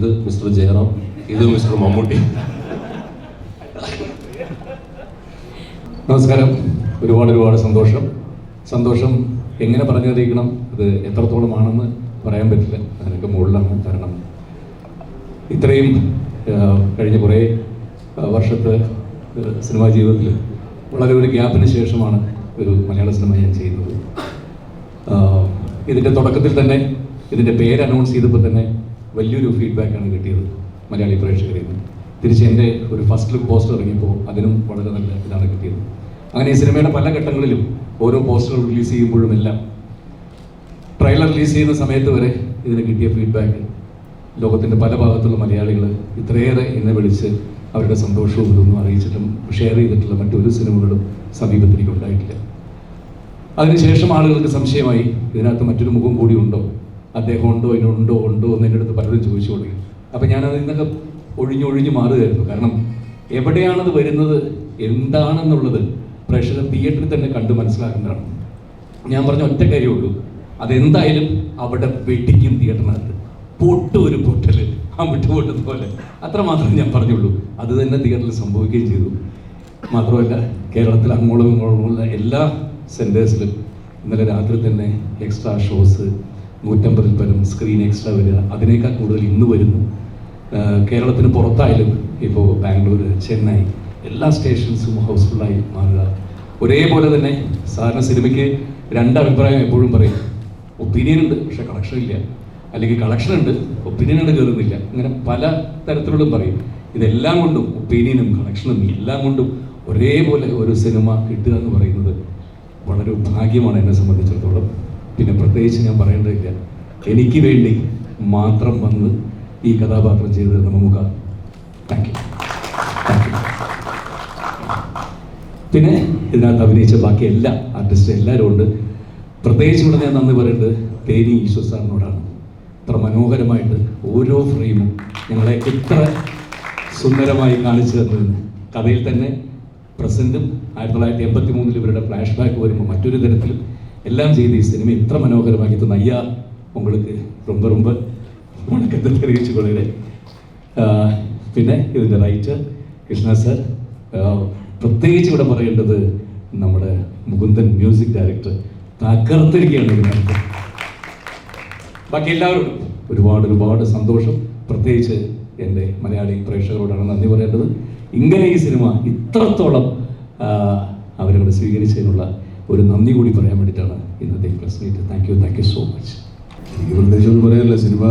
ഇത് മിസ്റ്റർ ജയറാം, ഇത് മിസ്റ്റർ മമ്മൂട്ടി. നമസ്കാരം. ഒരുപാട് സന്തോഷം എങ്ങനെ പറഞ്ഞറിയിക്കണം, അത് എത്രത്തോളമാണെന്ന് പറയാൻ പറ്റില്ല. അതിനൊക്കെ മുകളിലാണ്. കാരണം ഇത്രയും കഴിഞ്ഞ കുറേ വർഷത്തെ സിനിമാ ജീവിതത്തിൽ വളരെ ഒരു ഗ്യാപ്പിന് ശേഷമാണ് ഒരു മലയാള സിനിമ ഞാൻ ചെയ്യുന്നത്. ഇതിൻ്റെ തുടക്കത്തിൽ തന്നെ, ഇതിൻ്റെ പേര് അനൗൺസ് ചെയ്തപ്പോൾ തന്നെ വലിയൊരു ഫീഡ്ബാക്കാണ് കിട്ടിയത് മലയാളി പ്രേക്ഷകരിൽ നിന്ന്. തിരിച്ച് എൻ്റെ ഒരു ഫസ്റ്റ് ലുക്ക് പോസ്റ്റർ ഇറങ്ങിയപ്പോൾ അതിനും വളരെ നല്ല ഇതാണ് കിട്ടിയത്. അങ്ങനെ ഈ സിനിമയുടെ പല ഘട്ടങ്ങളിലും ഓരോ പോസ്റ്റർ റിലീസ് ചെയ്യുമ്പോഴും എല്ലാം, ട്രെയിലർ റിലീസ് ചെയ്യുന്ന സമയത്ത് വരെ ഇതിന് കിട്ടിയ ഫീഡ്ബാക്ക്, ലോകത്തിൻ്റെ പല ഭാഗത്തുള്ള മലയാളികൾ ഇത്രയേറെ എന്നെ വിളിച്ച് അവരുടെ സന്തോഷവും ഇതൊന്നും അറിയിച്ചിട്ടും ഷെയർ ചെയ്തിട്ടുള്ള മറ്റൊരു സിനിമകളും സമീപത്തിലേക്ക് ഉണ്ടായിട്ടില്ല. അതിനുശേഷം ആളുകൾക്ക് സംശയമായി, ഇതിനകത്ത് മറ്റൊരു മുഖം കൂടി ഉണ്ടോ, അദ്ദേഹം ഉണ്ടോ എന്ന് എൻ്റെ അടുത്ത് പലരും ചോദിച്ചു തുടങ്ങി. അപ്പം ഞാനത് ഇന്നൊക്കെ ഒഴിഞ്ഞൊഴിഞ്ഞ് മാറുകയായിരുന്നു. കാരണം എവിടെയാണത് വരുന്നത്, എന്താണെന്നുള്ളത് പ്രേക്ഷകർ തിയേറ്ററിൽ തന്നെ കണ്ട് മനസ്സിലാക്കുന്നതാണ്. ഞാൻ പറഞ്ഞ ഒറ്റ കാര്യമുള്ളൂ, അതെന്തായാലും അവിടെ വെട്ടിക്കും തിയേറ്ററിനകത്ത്. ഒരു പൊട്ടൽ, ആ വിട്ടുപൊട്ടുന്ന പോലെ, അത്രമാത്രം ഞാൻ പറഞ്ഞുള്ളൂ. അത് തന്നെ തിയേറ്ററിൽ സംഭവിക്കുകയും ചെയ്തു. മാത്രമല്ല, കേരളത്തിൽ അങ്ങോളം ഇങ്ങോളമുള്ള എല്ലാ സെൻറ്റേഴ്സിലും ഇന്നലെ രാത്രി തന്നെ എക്സ്ട്രാ ഷോസ് 150 പരം സ്ക്രീൻ എക്സ്ട്രാ വരിക, അതിനേക്കാൾ കൂടുതൽ ഇന്ന് വരുന്നു. കേരളത്തിന് പുറത്തായാലും ഇപ്പോൾ ബാംഗ്ലൂർ, ചെന്നൈ, എല്ലാ സ്റ്റേഷൻസും ഹൗസ്ഫുള്ളായി മാറുക. ഒരേപോലെ തന്നെ സാധാരണ സിനിമയ്ക്ക് രണ്ടഭിപ്രായം എപ്പോഴും പറയും. ഒപ്പീനിയൻ ഉണ്ട്, പക്ഷെ കളക്ഷൻ ഇല്ല. അല്ലെങ്കിൽ കളക്ഷൻ ഉണ്ട്, ഒപ്പീനിയനോട് കയറുന്നില്ല. ഇങ്ങനെ പല തരത്തിലോടും പറയും. ഇതെല്ലാം കൊണ്ടും, ഒപ്പീനിയനും കളക്ഷനും എല്ലാം കൊണ്ടും ഒരേപോലെ ഒരു സിനിമ കിട്ടുക എന്ന് പറയുന്നത് വളരെ ഭാഗ്യമാണ് എന്നെ സംബന്ധിച്ചിടത്തോളം. പിന്നെ പ്രത്യേകിച്ച് ഞാൻ പറയേണ്ടതില്ല, എനിക്ക് വേണ്ടി മാത്രം വന്ന് ഈ കഥാപാത്രം ചെയ്തത് മമ്മൂക്ക. Thank you. പിന്നെ ഇതിനകത്ത് അഭിനയിച്ച ബാക്കി എല്ലാ ആർട്ടിസ്റ്റും എല്ലാവരും ഉണ്ട്. പ്രത്യേകിച്ച് ഇവിടെ ഞാൻ നന്ദി പറയേണ്ടത് തേനി ഈശ്വർ സാറിനോടാണ്. ഇത്ര മനോഹരമായിട്ട് ഓരോ ഫ്രെയിമും ഞങ്ങളെ ഇത്ര സുന്ദരമായി കാണിച്ചു തന്നതിന്. കഥയിൽ തന്നെ പ്രസൻറ്റും 1983 ഇവരുടെ ഫ്ലാഷ് ബാക്ക് വരുമ്പോൾ മറ്റൊരു തരത്തിലും എല്ലാം ചെയ്ത് ഈ സിനിമ ഇത്ര മനോഹരമാക്കി തന്ന അയ്യാ உங்களுக்கு ரொம்ப വണക്കത്തെ தெரிவிச்சு கொள்கிறேன். പിന്നെ ഇതിൻ്റെ റൈറ്റർ കൃഷ്ണ സർ, പ്രത്യേകിച്ച് ഇവിടെ പറയേണ്ടത് നമ്മുടെ മുകുന്ദൻ മ്യൂസിക് ഡയറക്ടർ തകർത്തിരിക്കുകയാണ് ഇതിനകത്ത്. ബാക്കി എല്ലാവരോടും ഒരുപാട് സന്തോഷം. പ്രത്യേകിച്ച് എൻ്റെ മലയാളി പ്രേക്ഷകരോടാണ് നന്ദി പറയേണ്ടത്. ഇങ്ങനെ ഈ സിനിമ ഇത്രത്തോളം അവരവിടെ സ്വീകരിച്ചതിനുള്ള ഒരു നന്ദി കൂടി പറയാൻ വേണ്ടിയിട്ടാണ് ഇന്നത്തെ press meet. Thank you so much. എനിക്ക് പ്രത്യേകിച്ചൊന്നും പറയാനില്ല. സിനിമ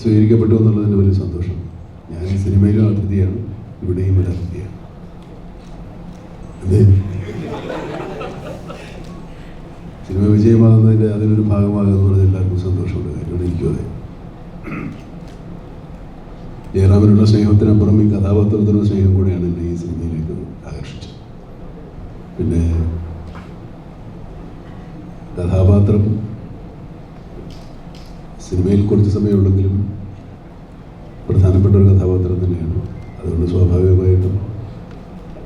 സ്വീകരിക്കപ്പെട്ടു എന്നുള്ളതിൻ്റെ വലിയ സന്തോഷം. ഞാൻ ഈ സിനിമയിലും അതിഥിയാണ്, ഇവിടെയും ഒരു അതിഥിയാണ്. അതെ, സിനിമ വിജയമാകുന്നതിൻ്റെ അതിനൊരു ഭാഗമാകുന്നത് എല്ലാവർക്കും സന്തോഷമുള്ള കാര്യമാണ്. എനിക്കും അതെ. ജയറാമിനുള്ള സ്നേഹത്തിനപ്പുറം ഈ കഥാപാത്രത്തിനുള്ള സ്നേഹം കൂടെയാണ് എന്നെ ഈ സിനിമയിലേക്ക് ആകർഷിച്ചത്. പിന്നെ കഥാപാത്രം സിനിമയിൽ കുറച്ച് സമയമുള്ളെങ്കിലും പ്രധാനപ്പെട്ട ഒരു കഥാപാത്രം തന്നെയാണ്. അതുകൊണ്ട് സ്വാഭാവികമായിട്ടും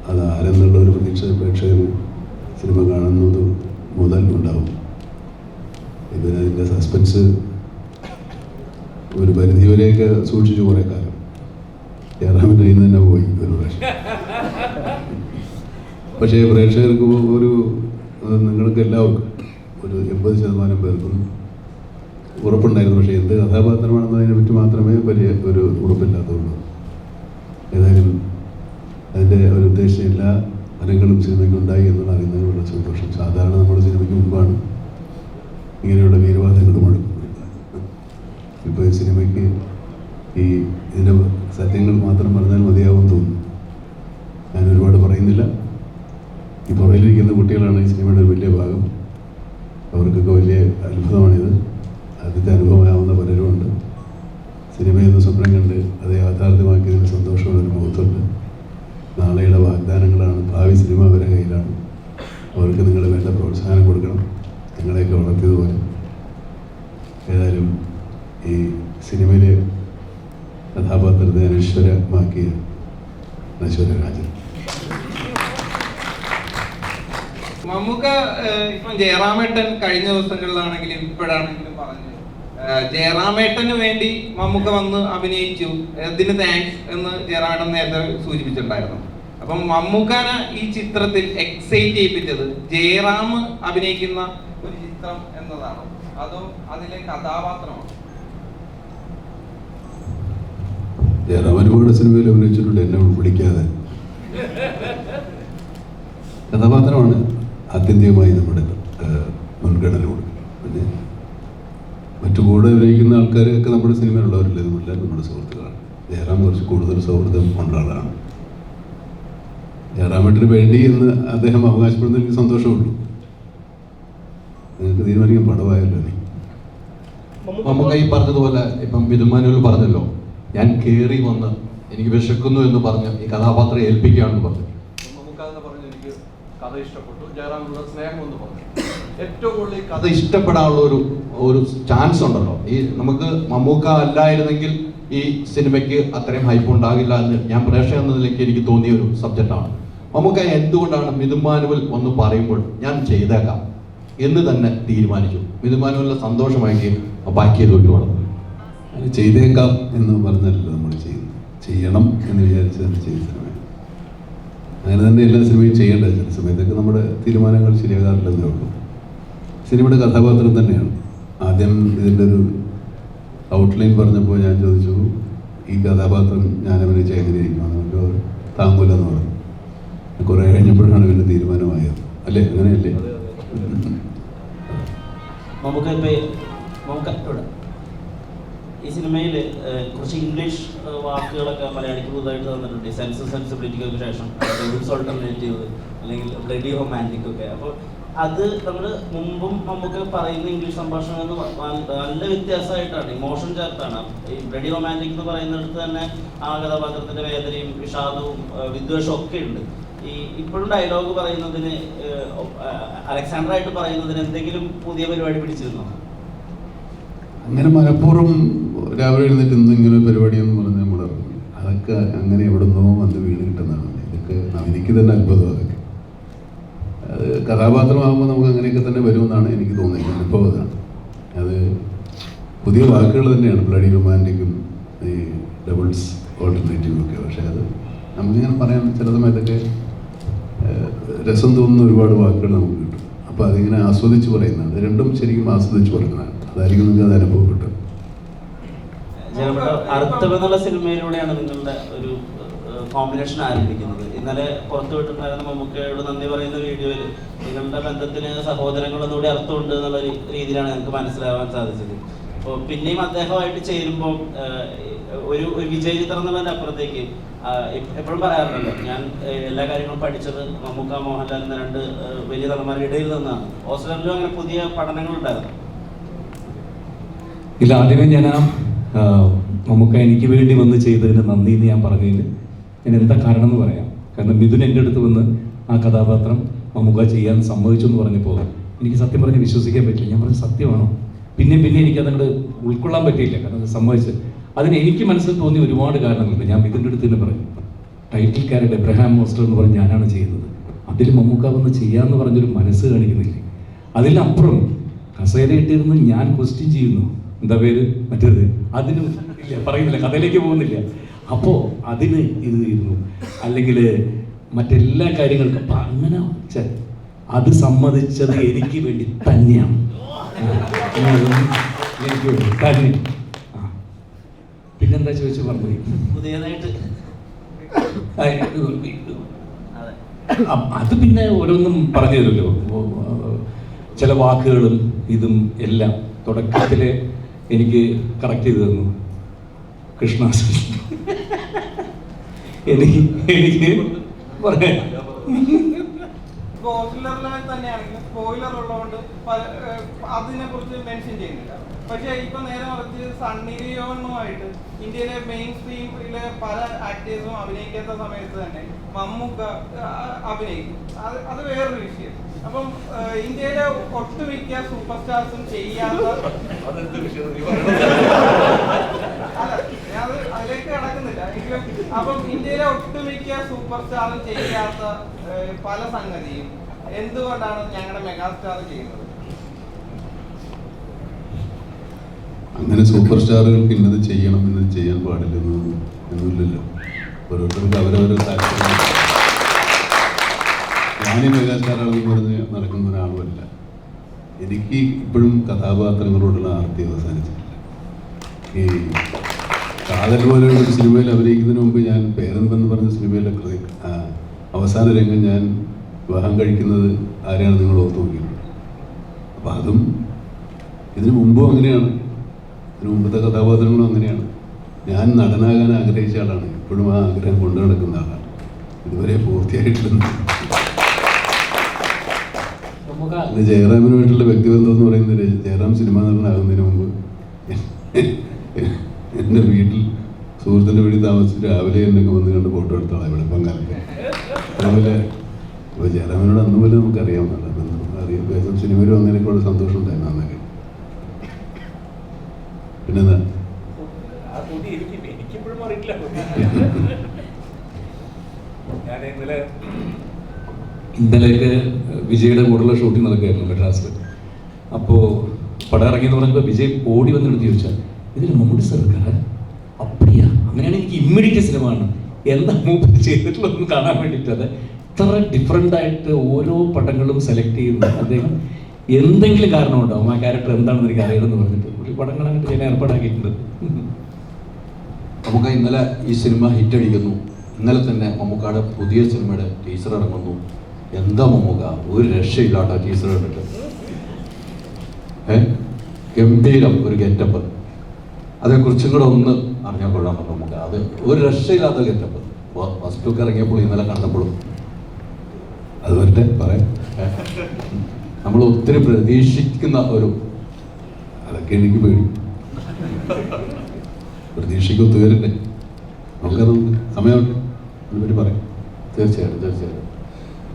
അത് ആരെന്നുള്ള ഒരു പ്രതീക്ഷ പ്രേക്ഷകന് സിനിമ കാണുന്നത് മുതൽ ഉണ്ടാവും. ഇതിൻ്റെ സസ്പെൻസ് ഒരു പരിധിവരെയൊക്കെ സൂക്ഷിച്ചു കുറേ കാലം. ജയറാമിൻ്റെ കയ്യിൽ നിന്ന് തന്നെ പോയി ഒരു പ്രാവശ്യം. പക്ഷേ പ്രേക്ഷകർക്ക് ഒരു നിങ്ങൾക്ക് എല്ലാവർക്കും ഒരു 80% പേർക്കും ഉറപ്പുണ്ടായിരുന്നു. പക്ഷേ എന്ത് കഥാപാത്രമാണെന്നതിനെ പറ്റി മാത്രമേ വലിയ ഒരു ഉറപ്പില്ലാത്തതുള്ളൂ. ഏതായാലും അതിൻ്റെ ഒരു ഉദ്ദേശം എല്ലാ ഫലങ്ങളും സിനിമയ്ക്ക് ഉണ്ടായി എന്നുള്ള അറിയുന്നത് വളരെ സന്തോഷം. സാധാരണ നമ്മുടെ സിനിമയ്ക്ക് മുമ്പാണ് ഇങ്ങനെയുള്ള വീരവാദങ്ങൾ മുഴക്കുന്നത്. ഇപ്പോൾ ഈ സിനിമയ്ക്ക് ഇതിൻ്റെ സത്യങ്ങൾ മാത്രം പറഞ്ഞാൽ മതിയാവും തോന്നുന്നു. ഞാൻ ഒരുപാട് പറയുന്നില്ല. ഈ പുറകിലിരിക്കുന്ന കുട്ടികളാണ് ഈ സിനിമയുടെ ഒരു വലിയ ഭാഗം. അവർക്കൊക്കെ വലിയ അത്ഭുതമാണിത്. ആദ്യത്തെ അനുഭവമാവുന്ന പലരുമുണ്ട്. സിനിമയെന്ന് സ്വപ്നം കണ്ട് അത് യാഥാർത്ഥ്യമാക്കിയതിന് സന്തോഷമുള്ളൊരു മുഖത്തുണ്ട്. നാളെയുടെ വാഗ്ദാനങ്ങളാണ്, ഭാവി സിനിമ അവരുടെ കയ്യിലാണ്. അവർക്ക് നിങ്ങൾ വേണ്ട പ്രോത്സാഹനം കൊടുക്കണം, നിങ്ങളെയൊക്കെ വളർത്തിയതുപോലെ. ഏതായാലും ഈ സിനിമയിലെ കഥാപാത്രത്തെ അനശ്വരമാക്കിയ നശ്വരരാജൻ. മമ്മൂക്ക ഇപ്പം ജയറാമേട്ടൻ കഴിഞ്ഞ ദിവസങ്ങളിലാണെങ്കിലും ഇപ്പോഴാണെങ്കിലും പറഞ്ഞത് ജയറാമേട്ടന് വേണ്ടി മമ്മൂക്ക വന്ന് അഭിനയിച്ചു, അതിന് താങ്ക്സ് എന്ന് ജയറാമേട്ടൻ നേരത്തെ സൂചിപ്പിച്ചിട്ടുണ്ടായിരുന്നു. അപ്പം മമ്മൂക്കാനെ ഈ ചിത്രത്തിൽ എക്സൈറ്റ് ചെയ്യിപ്പിച്ചത് ജയറാം അഭിനയിക്കുന്ന ഒരു ചിത്രം എന്നതാണോ അതോ അതിലെ കഥാപാത്രമാണോ? ജയറാം ഒരുപാട് സിനിമയിൽ അഭിനയിച്ചിട്ടുണ്ട്, എന്നെ വിളിക്കാതെ. കഥാപാത്രമാണ് ആത്യന്തികമായി നമ്മുടെ മുൻഗണന കൊടുക്കുന്നത്. പിന്നെ മറ്റു കൂടെ അഭിനയിക്കുന്ന ആൾക്കാരൊക്കെ നമ്മുടെ സിനിമയിലുള്ളവരല്ലേ, നമ്മളെല്ലാവരും നമ്മുടെ സുഹൃത്തുക്കളാണ്. ജയറാം കുറച്ച് കൂടുതൽ സൗഹൃദം കൊണ്ട ആളാണ്. ജയറാമേട്ടന് വേണ്ടി എന്ന് അദ്ദേഹം അവകാശപ്പെടുന്ന എനിക്ക് സന്തോഷമുള്ളൂ. നിങ്ങൾക്ക് തീരുമാനിക്കാൻ പടവായല്ലോ. മമ്മൂക്ക ഈ പറഞ്ഞതുപോലെ ഇപ്പം വിധുമാനുവൽ പറഞ്ഞല്ലോ, ഞാൻ കയറി വന്ന് എനിക്ക് വിശക്കുന്നു എന്ന് പറഞ്ഞ് ഈ കഥാപാത്രം ഏൽപ്പിക്കുകയാണെന്ന് പറഞ്ഞു. മമ്മൂക്ക എന്ന് പറഞ്ഞ് എനിക്ക് കഥ ഇഷ്ടപ്പെട്ടു, ജയറാമിനുള്ള സ്നേഹം എന്ന് പറഞ്ഞു. ഏറ്റവും കൂടുതൽ ഈ കഥ ഇഷ്ടപ്പെടാനുള്ള ഒരു ചാൻസ് ഉണ്ടല്ലോ. ഈ നമുക്ക് മമ്മൂക്ക അല്ലായിരുന്നെങ്കിൽ ഈ സിനിമയ്ക്ക് അത്രയും ഹൈപ്പ് ഉണ്ടാകില്ല എന്ന് ഞാൻ പ്രേക്ഷകൻ എന്ന നിലയ്ക്ക് എനിക്ക് തോന്നിയ ഒരു സബ്ജക്റ്റാണ്. മമ്മൂക്ക എന്തുകൊണ്ടാണ് മിഥുമാനുവൽ ഒന്ന് പറയുമ്പോൾ ഞാൻ ചെയ്തേക്കാം എന്ന് തന്നെ തീരുമാനിച്ചു? മിഥുമാനുവലിനെ സന്തോഷമാക്കി ബാക്കി തൊട്ട് വളർന്നു. അത് ചെയ്തേക്കാം എന്ന് പറഞ്ഞല്ലോ നമ്മൾ ചെയ്യുന്നത്. ചെയ്യണം എന്ന് വിചാരിച്ച് തന്നെ ചെയ്ത സിനിമ. അങ്ങനെ തന്നെ എല്ലാ സിനിമയും ചെയ്യേണ്ടത്. ചില സമയത്തൊക്കെ നമ്മുടെ തീരുമാനങ്ങൾ ശരിയാകാറില്ലെന്നേ ഉള്ളൂ. സിനിമയുടെ കഥാപാത്രം തന്നെയാണ്. ആദ്യം ഇതിൻ്റെ ഒരു ഔട്ട്ലൈൻ പറഞ്ഞപ്പോൾ ഞാൻ ചോദിച്ചു, ഈ കഥാപാത്രം ഞാൻ അഭിനയിച്ച എങ്ങനെയിരിക്കും? നമുക്ക് താങ്ങൂലെന്ന് പറഞ്ഞു. കുറേ കഴിഞ്ഞപ്പോഴാണ് ഇതിൻ്റെ തീരുമാനമായത്. അല്ലേ? അങ്ങനെയല്ലേ? ഈ സിനിമയിൽ കുറച്ച് ഇംഗ്ലീഷ് വാക്കുകളൊക്കെ മലയാളിക്ക് പുതുതായിട്ട് തന്നിട്ടുണ്ട്. സെൻസ് സെൻസിബിലിറ്റിക്ക് ശേഷം ഓൾട്ടർനേറ്റീവ് അല്ലെങ്കിൽ ബ്ലഡി റൊമാൻറ്റിക് ഒക്കെ. അപ്പോൾ അത് നമ്മൾ മുമ്പും നമുക്ക് പറയുന്ന ഇംഗ്ലീഷ് സംഭാഷണം എന്ന് നല്ല വ്യത്യാസമായിട്ടാണ്, ഇമോഷൻ ചേർത്താണ്. ഈ ബ്ലഡി റൊമാൻറ്റിക് എന്ന് പറയുന്നിടത്ത് തന്നെ ആ കഥാപാത്രത്തിൻ്റെ വേദനയും വിഷാദവും വിദ്വേഷവും ഒക്കെ ഉണ്ട്. ഈ ഇപ്പോഴും ഡയലോഗ് പറയുന്നതിന് അലക്സാണ്ടറായിട്ട് പറയുന്നതിന് എന്തെങ്കിലും പുതിയ പരിപാടി പിടിച്ചിരുന്നോ? അങ്ങനെ മനഃപൂർവ്വം രാവിലെ എഴുന്നേറ്റ് ഇന്ന് ഇങ്ങനെ പരിപാടിയെന്ന് പറഞ്ഞ് നമ്മൾ ഇറങ്ങി. അതൊക്കെ അങ്ങനെ എവിടെ നിന്നോ വന്ന് വീട് കിട്ടുന്നതാണ്. ഇതൊക്കെ എനിക്ക് തന്നെ അത്ഭുതം. അതൊക്കെ അത് കഥാപാത്രമാകുമ്പോൾ നമുക്ക് അങ്ങനെയൊക്കെ തന്നെ വരുമെന്നാണ് എനിക്ക് തോന്നിയത്. അനുഭവം അതാണ്. അത് പുതിയ വാക്കുകൾ തന്നെയാണ്, ബ്ലഡി റൊമാൻറ്റിക്കും ഈ ഡബിൾസ് ഓൾട്ടർനേറ്റീവും ഒക്കെ. പക്ഷേ അത് നമുക്കിങ്ങനെ പറയാൻ ചില സമയത്തൊക്കെ രസം തോന്നുന്ന ഒരുപാട് വാക്കുകൾ നമുക്ക് കിട്ടും. അപ്പോൾ അതിങ്ങനെ ആസ്വദിച്ച് പറയുന്നതാണ്. രണ്ടും ശരിക്കും ആസ്വദിച്ച് പറയുന്നതാണ്. അതായിരിക്കും നിങ്ങൾക്ക് അത് അനുഭവപ്പെട്ടത്. അർത്ഥം എന്നുള്ള സിനിമയിലൂടെയാണ് നിങ്ങളുടെ ഒരു കോമ്പിനേഷൻ ആരംഭിക്കുന്നത്. ഇന്നലെ പുറത്തു വിട്ടിട്ടുണ്ടായിരുന്ന മമ്മൂക്കയോട് നന്ദി പറയുന്ന വീഡിയോയിൽ നിങ്ങളുടെ ബന്ധത്തിന് സഹോദരങ്ങളൊന്നുകൂടി അർത്ഥമുണ്ട് എന്നുള്ള രീതിയിലാണ് ഞങ്ങൾക്ക് മനസ്സിലാവാൻ സാധിച്ചത്. അപ്പോൾ പിന്നെയും അദ്ദേഹമായിട്ട് ചേരുമ്പോൾ ഒരു വിജയ ചിത്രം എന്നുള്ളതിൻ്റെ അപ്പുറത്തേക്ക് എപ്പോഴും പറയാറുണ്ടല്ലോ, ഞാൻ എല്ലാ കാര്യങ്ങളും പഠിച്ചത് മമ്മൂക്ക മോഹൻലാൽ എന്ന രണ്ട് വലിയ നടന്മാരുടെ ഇടയിൽ നിന്നാണ്. ഓസ്ട്രേലിയയിലും അങ്ങനെ പുതിയ പഠനങ്ങളുണ്ടായിരുന്നു? ഇല്ല, ആദ്യമേ ഞാൻ മമ്മൂക്ക എനിക്ക് വേണ്ടി വന്ന് ചെയ്തതിന് നന്ദി എന്ന് ഞാൻ പറഞ്ഞതിന് ഞാൻ എന്താ കാരണം എന്ന് പറയാം. കാരണം മിഥുൻ എൻ്റെ അടുത്ത് വന്ന് ആ കഥാപാത്രം മമ്മൂക്ക ചെയ്യാൻ സമ്മതിച്ചു എന്ന് പറഞ്ഞപ്പോൾ എനിക്ക് സത്യം പറഞ്ഞ് വിശ്വസിക്കാൻ പറ്റില്ല. ഞാൻ പറഞ്ഞ സത്യമാണോ? പിന്നെ എനിക്കതങ്ങോട്ട് ഉൾക്കൊള്ളാൻ പറ്റിയില്ല. കാരണം അത് സമ്മതിച്ച് അതിന് എനിക്ക് മനസ്സിൽ തോന്നിയ ഒരുപാട് കാരണങ്ങളുണ്ട്. ഞാൻ മിഥുൻ്റെ അടുത്ത് തന്നെ പറയും, ടൈറ്റിൽ ക്യാരക്ടർ എബ്രഹാം മോസ്റ്റർ എന്ന് പറഞ്ഞ് ഞാനാണ് ചെയ്യുന്നത്. അതിൽ മമ്മൂക്ക വന്ന് ചെയ്യാമെന്ന് പറഞ്ഞൊരു മനസ്സ് കാണിക്കുന്നില്ലേ? അതിലപ്പുറം കസേര ഇട്ടിരുന്ന് ഞാൻ ക്വസ്റ്റ്യൻ ചെയ്യുന്നു, എന്താ പേര് മറ്റേത്, അതിനും ഇല്ല, പറയുന്നില്ല, കഥയിലേക്ക് പോകുന്നില്ല. അപ്പോൾ അതിന് ഇത് ഇരുന്നു, അല്ലെങ്കിൽ മറ്റെല്ലാ കാര്യങ്ങൾക്കും അപ്പം അങ്ങനെ അത് സമ്മതിച്ചത് എനിക്ക് വേണ്ടി തന്നെയാണ്. എനിക്ക് വേണ്ടി തന്നെ. പിന്നെന്താ ചോദിച്ചു പറഞ്ഞു? പുതിയതായിട്ട് അത് പിന്നെ ഓരോന്നും പറഞ്ഞു തരുമല്ലോ, ചില വാക്കുകളും ഇതും എല്ലാം തുടക്കത്തിൽ എനിക്ക് കറക്റ്റ് ചെയ്ത് തന്നു കൃഷ്ണ. എനിക്ക് പറയാം തന്നെയാണെങ്കിലും സ്പോയിലർ ഉള്ളതുകൊണ്ട് അതിനെ കുറിച്ച് മെൻഷൻ ചെയ്യുന്നില്ല. പക്ഷെ ഇപ്പൊ നേരെ മറിച്ച് സണ്ണി ലിയോണുമായിട്ട് ഇന്ത്യയിലെ മെയിൻ സ്ട്രീമിലെ പല ആക്ടേഴ്സും അഭിനയിക്കാത്ത സമയത്ത് തന്നെ മമ്മൂക്ക അഭിനയിക്കും. അത് വേറൊരു വിഷയം. അപ്പം ഇന്ത്യയിലെ ഒട്ടുമിക്ക സൂപ്പർ സ്റ്റാർസും ചെയ്യാത്ത അതിലേക്ക് കടക്കുന്നില്ല എങ്കിലും, അപ്പം ഇന്ത്യയിലെ ഒട്ടുമിക്ക സൂപ്പർ സ്റ്റാറും ചെയ്യാത്ത പല സംഗതിയും എന്തുകൊണ്ടാണ് ഞങ്ങളുടെ മെഗാസ്റ്റാർ ചെയ്യുന്നത്? അങ്ങനെ സൂപ്പർ സ്റ്റാറുകൾക്ക് ഇന്നത് ചെയ്യണം ഇന്നത് ചെയ്യാൻ പാടില്ല എന്നില്ലല്ലോ. ഓരോരുത്തർക്ക് അവരവരുടെ താല്പര്യം. ഞാനീ മെഗാസ്റ്റാറാണെന്ന് പറഞ്ഞ് നടക്കുന്ന ഒരാളുമല്ല. എനിക്ക് ഇപ്പോഴും കഥാപാത്രങ്ങളോടുള്ള ആർത്തി അവസാനിച്ചിട്ടില്ല. ഈ കാതൽ പോലെയുള്ള ഒരു സിനിമയിൽ അഭിനയിക്കുന്നതിന് മുമ്പ് ഞാൻ പേരൻപെന്ന് പറഞ്ഞ സിനിമയിലെ അവസാന രംഗം ഞാൻ വിവാഹം കഴിക്കുന്നത് ആരെയാണ് നിങ്ങൾ ഓർത്ത് നോക്കിയത്. അപ്പം അതും ഇതിനു മുമ്പും അങ്ങനെയാണ്, ഇതിനു മുമ്പത്തെ കഥാപാത്രങ്ങളും അങ്ങനെയാണ്. ഞാൻ നടനാകാൻ ആഗ്രഹിച്ച ആളാണ്, ഇപ്പോഴും ആ ആഗ്രഹം കൊണ്ടു നടക്കുന്ന ആളാണ്. ഇതുവരെ പൂർത്തിയായിട്ടില്ല. ജയറാമിനുമായിട്ടുള്ള വ്യക്തിബന്ധം എന്ന് പറയുന്നത്, ജയറാം സിനിമ നടനാകുന്നതിന് മുമ്പ് എൻ്റെ വീട്ടിൽ സുഹൃത്തിൻ്റെ വീട്ടിൽ താമസിച്ച് രാവിലെ എന്നൊക്കെ വന്ന് കണ്ട് ഫോട്ടോ എടുത്തോളാം ഇവിടെ പങ്കാളിക്ക്. അതുപോലെ ഇപ്പോൾ ജയറാമിനോട് അന്ന് പോലെ നമുക്കറിയാവുന്നതാണ് അറിയാം. സിനിമയിലും അങ്ങനെയൊക്കെയുള്ള സന്തോഷം ഉണ്ടായിരുന്നു അന്നൊക്കെ. പിന്നെന്താ ഇന്നലെയൊക്കെ വിജയുടെ കൂടെയുള്ള ഷൂട്ടിംഗ് നടക്കുകയായിരുന്നു മെഡ്രാസിൽ. അപ്പോൾ പടം ഇറങ്ങിയെന്ന് പറഞ്ഞപ്പോൾ വിജയ് ഓടി വന്നെടുത്ത് ചോദിച്ചാൽ ഇതിൽ മമ്മൂട്ടി സർക്കാർ അപ്പടിയാ, അങ്ങനെയാണ് എനിക്ക് ഇമ്മീഡിയറ്റ് സിനിമ ആണ് എന്താ മൂപ്പർ ചെയ്തിട്ടുള്ളതെന്ന് കാണാൻ വേണ്ടിയിട്ട്. അത് ഇത്ര ഡിഫറെൻ്റ് ആയിട്ട് ഓരോ പടങ്ങളും സെലക്ട് ചെയ്യുന്നു. അദ്ദേഹം എന്തെങ്കിലും കാരണമുണ്ടാവും ആ ക്യാരക്ടർ എന്താണെന്ന് എനിക്ക് അറിയണമെന്ന് പറഞ്ഞിട്ട് ഒരു പടങ്ങൾ അങ്ങോട്ട് ഞാൻ ഏർപ്പാടാക്കിയിട്ടുണ്ട്. നമുക്ക് ഇന്നലെ ഈ സിനിമ ഹിറ്റടിക്കുന്നു. ഇന്നലെ തന്നെ മമ്മൂക്കാട് പുതിയ സിനിമയുടെ ടീസർ ഇറങ്ങുന്നു. എന്താ മമ്മൂക്ക ഒരു രക്ഷയില്ലാട്ടോ ടീസർ കണ്ടിട്ട്. ഗംഭീരം ഒരു ഗെറ്റപ്പ്. അതേക്കുറിച്ചും കൂടെ ഒന്ന് അറിഞ്ഞാൽ കൊള്ളാം നമുക്ക്. അത് ഒരു രക്ഷയില്ലാത്ത ഗെറ്റപ്പ്. ഫസ്റ്റ് ലുക്ക് ഇറങ്ങിയപ്പോൾ ഇന്നലെ കണ്ടപ്പോഴും അത് വരട്ടെ പറയാം. നമ്മൾ ഒത്തിരി പ്രതീക്ഷിക്കുന്ന ഒരു, അതൊക്കെ എനിക്ക് പേടി. പ്രതീക്ഷയ്ക്ക് ഒത്തുവരട്ടെ, നമുക്കത് സമയമുണ്ട് അതിനെപ്പറ്റി പറയാം. തീർച്ചയായിട്ടും.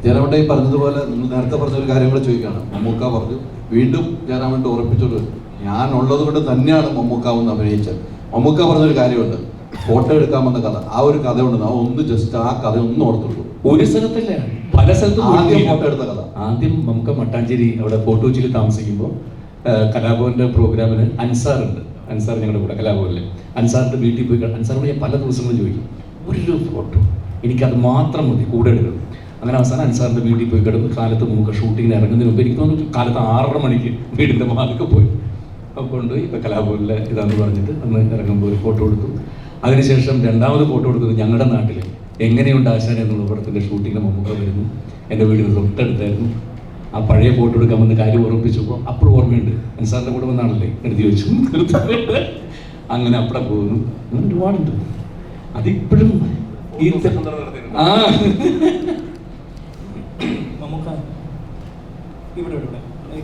ജയറാമേട്ടൻ ഈ പറഞ്ഞതുപോലെ നിങ്ങൾ നേരത്തെ പറഞ്ഞൊരു കാര്യം കൂടെ ചോദിക്കുകയാണ്. മമ്മൂക്ക പറഞ്ഞു, വീണ്ടും ജയറാമേട്ടൻ ഉറപ്പിച്ചോളൂ, ഞാൻ ഉള്ളത് കൊണ്ട് തന്നെയാണ് മമ്മൂക്കാവെന്ന് അഭിനയിച്ചത്. മമ്മൂക്ക പറഞ്ഞൊരു കാര്യമുണ്ട്, ഫോട്ടോ എടുക്കാമെന്ന കഥ. ആ ഒരു കഥ ഉണ്ട്, ആ ഒന്ന് ജസ്റ്റ് ആ കഥ ഒന്ന് ഓർത്തുള്ളൂ. ഒരു സ്ഥലത്തല്ല, പല സ്ഥലത്തും ആദ്യം ഫോട്ടോ എടുത്ത കഥ. ആദ്യം നമുക്ക് മട്ടാഞ്ചേരി അവിടെ ഫോർട്ടുകൊച്ചിയിൽ താമസിക്കുമ്പോൾ കലാഭവന്റെ പ്രോഗ്രാമിന് അൻസാറുണ്ട്. അൻസാർ ഞങ്ങളുടെ കൂടെ കലാഭവനിൽ. അൻസാറിന്റെ വീട്ടിൽ പോയി അൻസാറിനോട് ഞാൻ പല ദിവസങ്ങളും ചോദിക്കും, ഒരു ഫോട്ടോ എനിക്കത് മാത്രം മതി, കൂടെ എടുക്കണം. അങ്ങനെ അവസാനം അൻസാറിന്റെ വീട്ടിൽ പോയി കിടന്ന് കാലത്ത് നമുക്ക് ഷൂട്ടിങ്ങിന് ഇറങ്ങുന്നതിന് മുമ്പ് എനിക്ക് തോന്നുന്നു കാലത്ത് 6:30 മണിക്ക് വീടിൻ്റെ വാതിൽക്ക് പോയി. അപ്പോൾ കൊണ്ടുപോയി ഇപ്പം കലാഭവനിലെ ഇതാന്ന് പറഞ്ഞിട്ട് അന്ന് ഇറങ്ങുമ്പോൾ ഒരു ഫോട്ടോ എടുത്തു. അതിനുശേഷം രണ്ടാമത് ഫോട്ടോ എടുക്കുന്നത് ഞങ്ങളുടെ നാട്ടിൽ എങ്ങനെയുണ്ട് ആശാൻ എന്നുള്ള പടത്തിൻ്റെ ഷൂട്ടിങ്ങിന് മമ്മൂക്ക വരുന്നു. എൻ്റെ വീടിന് തൊട്ടടുത്തായിരുന്നു. ആ പഴയ ഫോട്ടോ എടുക്കാൻ വന്ന് കാര്യം ഓർമ്മിപ്പിച്ചപ്പോൾ അപ്പോൾ ഓർമ്മയുണ്ട്, അൻസാറിൻ്റെ കൂടെ വന്നാണല്ലേ എടുത്ത് ചോദിച്ചു. അങ്ങനെ അപ്പുറം പോകുന്നു. അങ്ങനെ ഒരുപാടുണ്ട്. അതിപ്പോഴും ഈ ഇവിടെ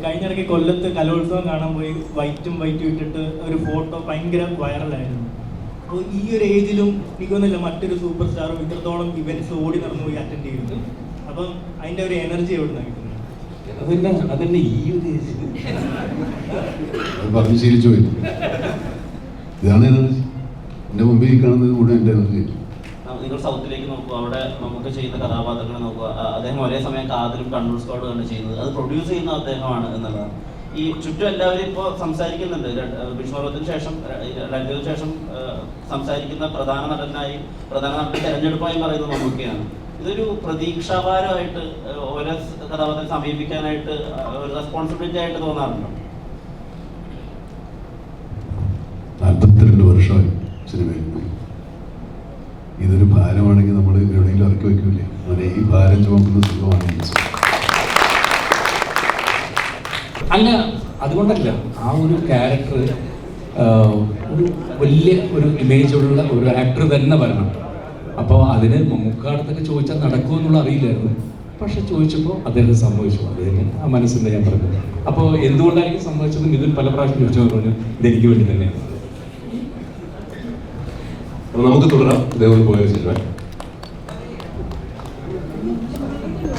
കഴിഞ്ഞിടയ്ക്ക് കൊല്ലത്ത് കലോത്സവം കാണാൻ പോയി വൈറ്റും ഇട്ടിട്ട് ഒരു ഫോട്ടോ ഭയങ്കര വൈറലായിരുന്നു. അപ്പോൾ ഈ ഒരു ഏജിലും എനിക്കൊന്നുമില്ല മറ്റൊരു സൂപ്പർ സ്റ്റാറും ഇത്രത്തോളം ഇവന്റ്സ് ഓടി നടന്നു പോയി അറ്റൻഡ് ചെയ്യുന്നത്. അപ്പം അതിൻ്റെ ഒരു എനർജി എവിടെ നിന്നാണ് കിട്ടുന്നത്? അതന്നെ ഈ ഒരു പറഞ്ഞ് ശീലിച്ചു പോയി. ഇതാണ് എനർജി. എൻ്റെ മുമ്പിൽ കാണുന്നത് കൂടെ എൻ്റെ എനർജി. നിങ്ങൾ സൗത്തിലേക്ക് നോക്കുക, അവിടെ നമുക്ക് ചെയ്യുന്ന കഥാപാത്രങ്ങളെ നോക്കുക. അദ്ദേഹം ഒരേ സമയം കാതലും കണ്ണൂർ സ്ക്വാഡ് ആണ് ചെയ്യുന്നത്. അത് പ്രൊഡ്യൂസ് ചെയ്യുന്ന അദ്ദേഹമാണ് എന്നുള്ളതാണ്. ഈ ചുറ്റും എല്ലാവരും ഇപ്പോൾ സംസാരിക്കുന്നുണ്ട്. ഭീഷ്മപർവത്തിന് ശേഷം 2000 ശേഷം സംസാരിക്കുന്ന പ്രധാന നടനായി തെരഞ്ഞെടുപ്പായി പറയുന്നത് മമ്മൂക്കയാണ്. ഇതൊരു പ്രതീക്ഷാഭാരമായിട്ട് ഓരോ കഥാപാത്രം സമീപിക്കാനായിട്ട് ഒരു റെസ്പോൺസിബിലിറ്റി ആയിട്ട് തോന്നാറുണ്ടോ? 42 വർഷമായി സിനിമയിൽ. ഇതൊരു ഭാരമാണെങ്കിൽ നമ്മൾ എവിടെയെങ്കിലും ഇറക്കി വയ്ക്കൂലേ? അങ്ങനെ ഈ ഭാരം ചുമക്കുന്ന സുഖമാണ്. അല്ല, അതുകൊണ്ടല്ല. ആ ഒരു ക്യാരക്ടർ ഒരു വലിയ ഒരു ഇമേജുള്ള ഒരു ആക്ടർ തന്നെ വരണം. അപ്പോൾ അതിന് മമ്മൂക്കാടത്തൊക്കെ ചോദിച്ചാൽ നടക്കുമെന്നുള്ള അറിയില്ലായിരുന്നു. പക്ഷെ ചോദിച്ചപ്പോൾ അദ്ദേഹം സമ്മതിച്ചു. അത് തന്നെ ആ മനസ്സിൻ്റെ ഞാൻ പറഞ്ഞത്. അപ്പോൾ എന്തുകൊണ്ടായിരിക്കും സമ്മതിച്ചത് ഇതിൽ പല പ്രാവശ്യം ചോദിച്ചു പറഞ്ഞു, ഇതെനിക്ക് വേണ്ടി തന്നെയാണ്. നമുക്ക് തുടരാം. ഇതേപോലെ പോയ സിനിമ